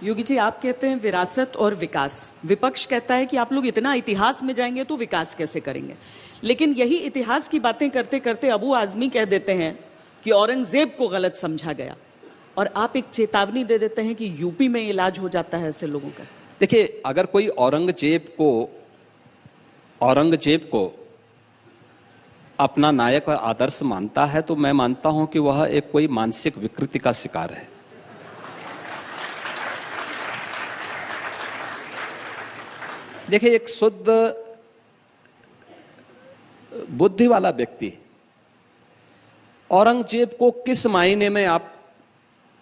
योगी जी, आप कहते हैं विरासत और विकास, विपक्ष कहता है कि आप लोग इतना इतिहास में जाएंगे तो विकास कैसे करेंगे। लेकिन यही इतिहास की बातें करते करते अबू आजमी कह देते हैं कि औरंगजेब को गलत समझा गया, और आप एक चेतावनी दे देते हैं कि यूपी में इलाज हो जाता है ऐसे लोगों का। देखिए, अगर कोई औरंगजेब को अपना नायक और आदर्श मानता है तो मैं मानता हूं कि वह एक कोई मानसिक विकृति का शिकार है। देखिए, एक शुद्ध बुद्धि वाला व्यक्ति औरंगजेब को किस मायने में आप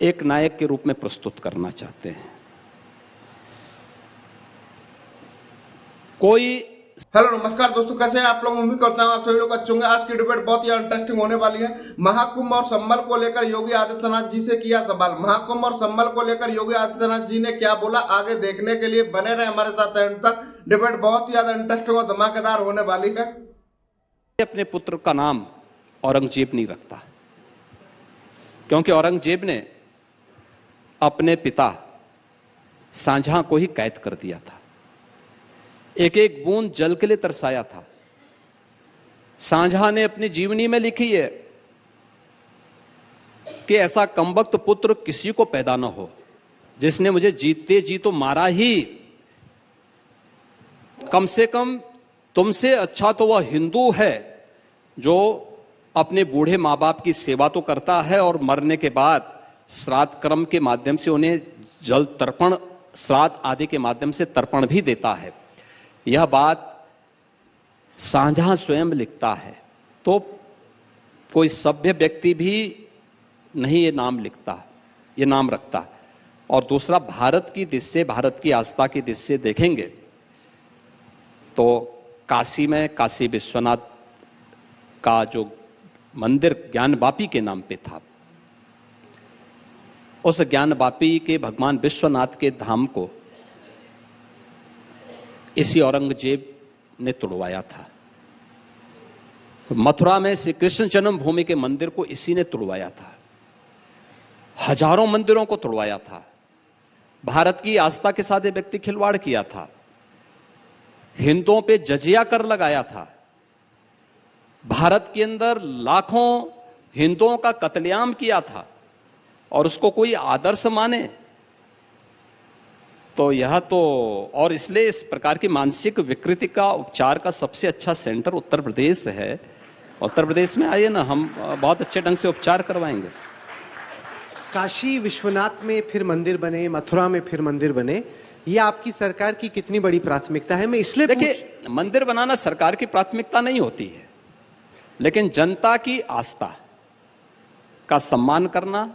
एक नायक के रूप में प्रस्तुत करना चाहते हैं? कोई हेलो नमस्कार दोस्तों, कैसे हैं आप लोग। उम्मीद करता हूं आप सभी लोग अच्छे होंगे। आज की डिबेट बहुत ही इंटरेस्टिंग होने वाली है। महाकुंभ और संभल को लेकर योगी आदित्यनाथ जी से किया सवाल। महाकुंभ और संभल को लेकर योगी आदित्यनाथ जी ने क्या बोला, आगे देखने के लिए बने रहे हमारे साथ एंड तक। डिबेट बहुत ही ज्यादा इंटरेस्टिंग और धमाकेदार होने वाली है। अपने पुत्र का नाम औरंगजेब नहीं रखता, क्योंकि औरंगजेब ने अपने पिता शाहजहां को ही कैद कर दिया था, एक एक बूंद जल के लिए तरसाया था। शाहजहां ने अपनी जीवनी में लिखी है कि ऐसा कमबख्त पुत्र किसी को पैदा न हो, जिसने मुझे जीते जी तो मारा ही, कम से कम तुमसे अच्छा तो वह हिंदू है जो अपने बूढ़े मां बाप की सेवा तो करता है और मरने के बाद श्राद्ध कर्म के माध्यम से उन्हें जल तर्पण, श्राद्ध आदि के माध्यम से तर्पण भी देता है। यह बात शाहजहां स्वयं लिखता है, तो कोई सभ्य व्यक्ति भी नहीं ये नाम लिखता, ये नाम रखता। और दूसरा, भारत की दृष्टि से, भारत की आस्था की दृष्टि से देखेंगे तो काशी में काशी विश्वनाथ का जो मंदिर ज्ञानवापी के नाम पे था, उस ज्ञानवापी के भगवान विश्वनाथ के धाम को इसी औरंगजेब ने तोड़वाया था। मथुरा में श्री कृष्ण जन्मभूमि के मंदिर को इसी ने तोड़वाया था। हजारों मंदिरों को तोड़वाया था। भारत की आस्था के साथ ये व्यक्ति खिलवाड़ किया था। हिंदुओं पे जजिया कर लगाया था। भारत के अंदर लाखों हिंदुओं का कत्लेआम किया था, और उसको कोई आदर्श माने तो यह तो, और इसलिए इस प्रकार की मानसिक विकृति का उपचार का सबसे अच्छा सेंटर उत्तर प्रदेश है। उत्तर प्रदेश में आइए ना, हम बहुत अच्छे ढंग से उपचार करवाएंगे। काशी विश्वनाथ में फिर मंदिर बने, मथुरा में फिर मंदिर बने, ये आपकी सरकार की कितनी बड़ी प्राथमिकता है? मैं इसलिए देखिए, मंदिर बनाना सरकार की प्राथमिकता नहीं होती है, लेकिन जनता की आस्था का सम्मान करना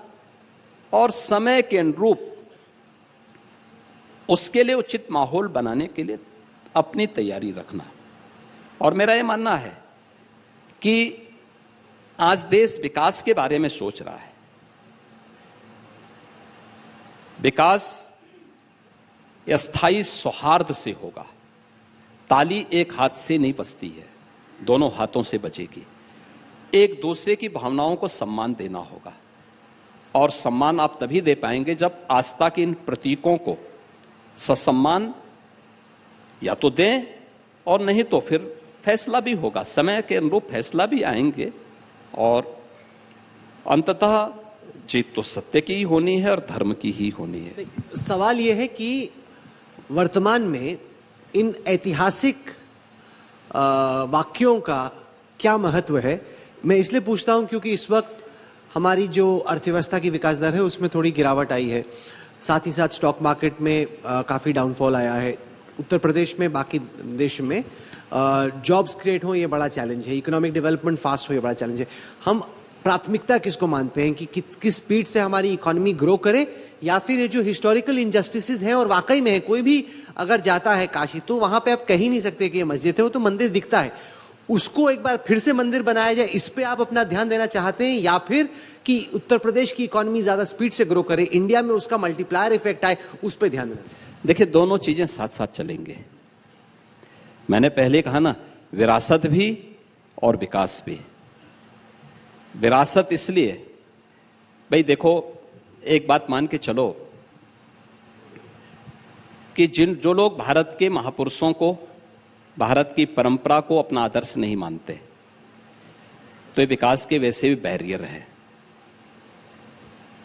और समय के अनुरूप उसके लिए उचित माहौल बनाने के लिए अपनी तैयारी रखना। और मेरा यह मानना है कि आज देश विकास के बारे में सोच रहा है। विकास अस्थायी सौहार्द से होगा। ताली एक हाथ से नहीं बजती है, दोनों हाथों से बजेगी। एक दूसरे की भावनाओं को सम्मान देना होगा, और सम्मान आप तभी दे पाएंगे जब आस्था के इन प्रतीकों को ससम्मान या तो दें, और नहीं तो फिर फैसला भी होगा, समय के अनुरूप फैसला भी आएंगे, और अंततः जीत तो सत्य की ही होनी है और धर्म की ही होनी है। सवाल यह है कि वर्तमान में इन ऐतिहासिक वाक्यों का क्या महत्व है? मैं इसलिए पूछता हूं क्योंकि इस वक्त हमारी जो अर्थव्यवस्था की विकास दर है उसमें थोड़ी गिरावट आई है, साथ ही साथ स्टॉक मार्केट में काफ़ी डाउनफॉल आया है। उत्तर प्रदेश में, बाकी देश में जॉब्स क्रिएट हो, ये बड़ा चैलेंज है। इकोनॉमिक डेवलपमेंट फास्ट हो, ये बड़ा चैलेंज है। हम प्राथमिकता किसको मानते हैं कि किस स्पीड से हमारी इकोनॉमी ग्रो करे, या फिर ये जो हिस्टोरिकल इनजस्टिसेस हैं, और वाकई में है, कोई भी अगर जाता है काशी तो वहां पे आप कह ही नहीं सकते कि ये मस्जिद है, वो तो मंदिर दिखता है, उसको एक बार फिर से मंदिर बनाया जाए, इस पे आप अपना ध्यान देना चाहते हैं, या फिर कि उत्तर प्रदेश की इकोनॉमी ज्यादा स्पीड से ग्रो करे, इंडिया में उसका मल्टीप्लायर इफेक्ट आए, उस पे ध्यान देना? देखिए, दोनों चीजें साथ साथ चलेंगे। मैंने पहले कहा ना, विरासत भी और विकास भी। विरासत इसलिए, भाई देखो, एक बात मान के चलो कि जो लोग भारत के महापुरुषों को, भारत की परंपरा को अपना आदर्श नहीं मानते, तो ये विकास के वैसे भी बैरियर है।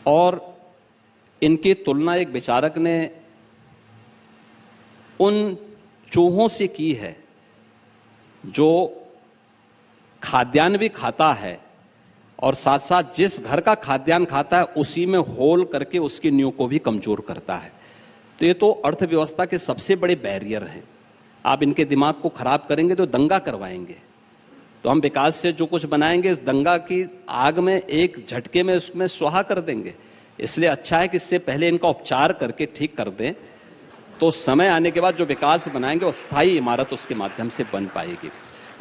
और इनकी तुलना एक विचारक ने उन चूहों से की है जो खाद्यान्न भी खाता है और साथ साथ जिस घर का खाद्यान्न खाता है उसी में होल करके उसकी नींव को भी कमजोर करता है। तो ये तो अर्थव्यवस्था के सबसे बड़े बैरियर हैं। आप इनके दिमाग को खराब करेंगे तो दंगा करवाएंगे। तो हम विकास से जो कुछ बनाएंगे उस दंगा की आग में एक झटके में उसमें स्वाहा कर देंगे। इसलिए अच्छा है कि इससे पहले इनका उपचार करके ठीक कर दें, तो समय आने के बाद जो विकास बनाएंगे वो स्थायी इमारत उसके माध्यम से बन पाएगी।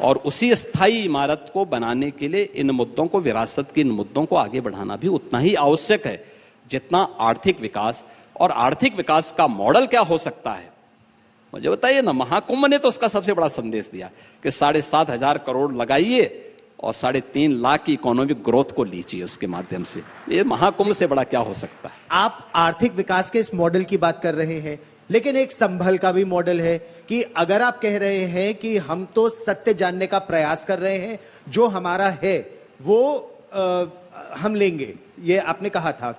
और उसी स्थायी इमारत को बनाने के लिए इन मुद्दों को, विरासत के इन मुद्दों को आगे बढ़ाना भी उतना ही आवश्यक है जितना आर्थिक विकास। और आर्थिक विकास का मॉडल क्या हो सकता है, मुझे बताइए ना। महाकुंभ ने तो उसका सबसे बड़ा संदेश दिया कि 7,500 करोड़ लगाइए और 3.5 लाख की इकोनॉमिक ग्रोथ को लीजिए उसके माध्यम से। ये महाकुंभ से बड़ा क्या हो सकता है। आप आर्थिक विकास के इस मॉडल की बात कर रहे हैं, लेकिन एक संभल का भी मॉडल है कि अगर आप कह रहे हैं कि हम तो सत्य जानने का प्रयास कर रहे हैं, जो हमारा है वो हम लेंगे, ये आपने कहा था,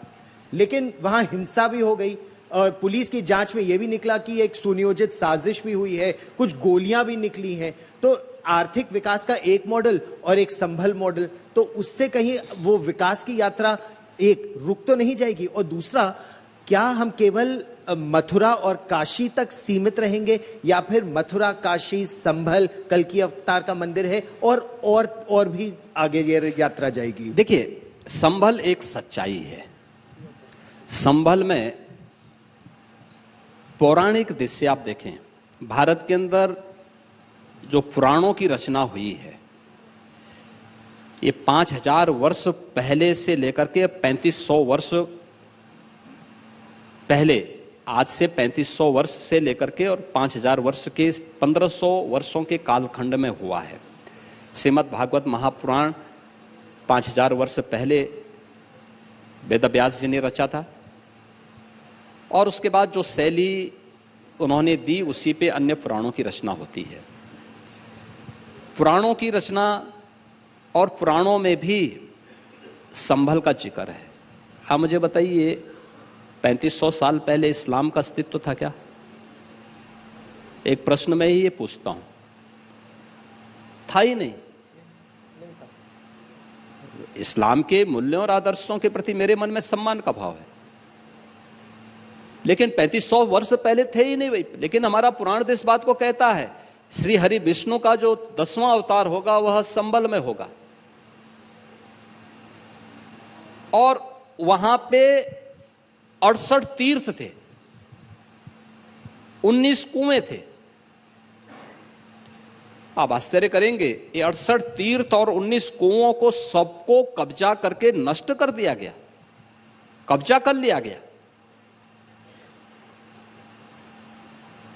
लेकिन वहां हिंसा भी हो गई और पुलिस की जांच में यह भी निकला कि एक सुनियोजित साजिश भी हुई है, कुछ गोलियां भी निकली हैं। तो आर्थिक विकास का एक मॉडल और एक संभल मॉडल, तो उससे कहीं वो विकास की यात्रा एक रुक तो नहीं जाएगी। और दूसरा, क्या हम केवल मथुरा और काशी तक सीमित रहेंगे या फिर मथुरा, काशी, संभल, कल्कि अवतार का मंदिर है और भी आगे ये यात्रा जाएगी? देखिए, संभल एक सच्चाई है। संभल में पौराणिक दृश्य आप देखें, भारत के अंदर जो पुराणों की रचना हुई है, ये 5000 वर्ष पहले से लेकर के 3500 वर्ष पहले, आज से 3500 वर्ष से लेकर के और 5000 वर्ष के 1500 वर्षों के कालखंड में हुआ है। श्रीमद् भागवत महापुराण 5000 वर्ष पहले वेदव्यास जी ने रचा था और उसके बाद जो शैली उन्होंने दी उसी पे अन्य पुराणों की रचना होती है। पुराणों की रचना और पुराणों में भी संभल का जिक्र है। हाँ, मुझे बताइए, 3500 साल पहले इस्लाम का अस्तित्व था क्या? एक प्रश्न मैं ही ये पूछता हूं। था ही नहीं। इस्लाम के मूल्यों और आदर्शों के प्रति मेरे मन में सम्मान का भाव है, लेकिन 3500 वर्ष पहले थे ही नहीं भाई। लेकिन हमारा पुराण तो इस बात को कहता है, श्री हरि विष्णु का जो 10वां अवतार होगा वह संभल में होगा और वहां पे 68 तीर्थ थे, 19 कुएं थे। आप आश्चर्य करेंगे, ये 68 तीर्थ और 19 कुओं को सबको कब्जा करके नष्ट कर दिया गया, कब्जा कर लिया गया।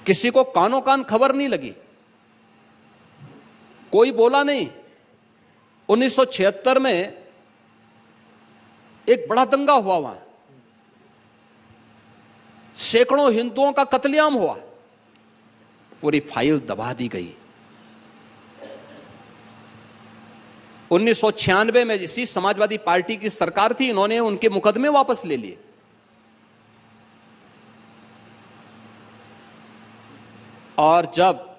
किसी को कानों कान खबर नहीं लगी, कोई बोला नहीं। 1976 में एक बड़ा दंगा हुआ, वहां सैकड़ों हिंदुओं का कत्लेआम हुआ, पूरी फाइल दबा दी गई। 1996 में इसी समाजवादी पार्टी की सरकार थी, इन्होंने उनके मुकदमे वापस ले लिए। और जब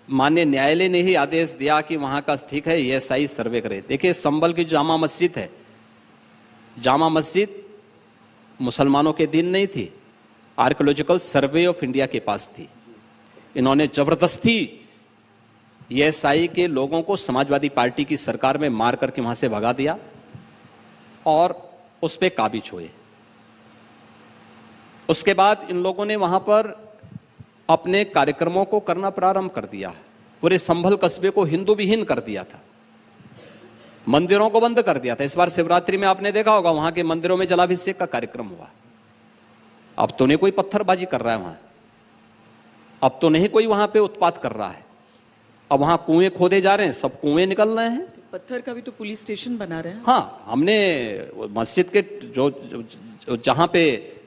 माननीय न्यायालय ने ही आदेश दिया कि वहां का ठीक है ईएसआई सर्वे करे। देखिए, संभल की जामा मस्जिद है, जामा मस्जिद मुसलमानों के दिन नहीं थी, आर्कियोलॉजिकल सर्वे ऑफ इंडिया के पास थी। इन्होंने जबरदस्ती ईएसआई के लोगों को समाजवादी पार्टी की सरकार में मार करके वहां से भगा दिया और उस पर काबिज हुए। उसके बाद इन लोगों ने वहां पर अपने कार्यक्रमों को करना प्रारंभ कर दिया। पूरे संभल कस्बे को हिंदू विहीन कर दिया था, मंदिरों को बंद कर दिया था। इस बार शिवरात्रि में आपने देखा होगा वहां के मंदिरों में जलाभिषेक का कार्यक्रम हुआ। अब तो नहीं कोई पत्थरबाजी कर रहा है वहां, अब तो नहीं कोई वहां पे उत्पात कर रहा है। अब वहां कुएं खोदे जा रहे हैं, सब कुएं निकल रहे हैं। पत्थर का भी तो पुलिस स्टेशन बना रहे हैं। हाँ, हमने मस्जिद के जो जहां पे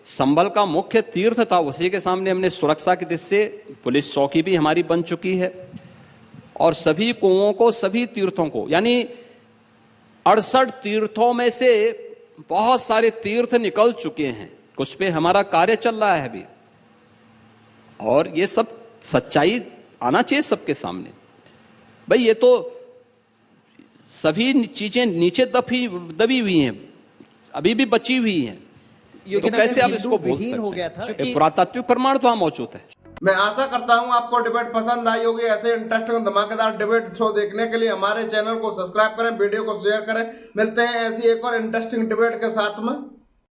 संभल का मुख्य तीर्थ था, उसी के सामने हमने सुरक्षा की दृष्टि से पुलिस चौकी भी हमारी बन चुकी है और सभी कुओं को, सभी तीर्थों को, यानी 68 तीर्थों में से बहुत सारे तीर्थ निकल चुके हैं, कुछ पे हमारा कार्य चल रहा है अभी। और ये सब सच्चाई आना चाहिए सबके सामने। भाई ये तो सभी चीजें नीचे दबी हुई हैं, अभी भी बची हुई हैं, तो कैसे आप इसको बोल विहीन हो सकते गया था? हैं? पुरातात्विक प्रमाण तो वहां मौजूद है। मैं आशा करता हूं आपको डिबेट पसंद आई होगी। ऐसे इंटरेस्टिंग धमाकेदार डिबेट शो देखने के लिए हमारे चैनल को सब्सक्राइब करें, वीडियो को शेयर करें। मिलते हैं ऐसी एक और इंटरेस्टिंग डिबेट के साथ में।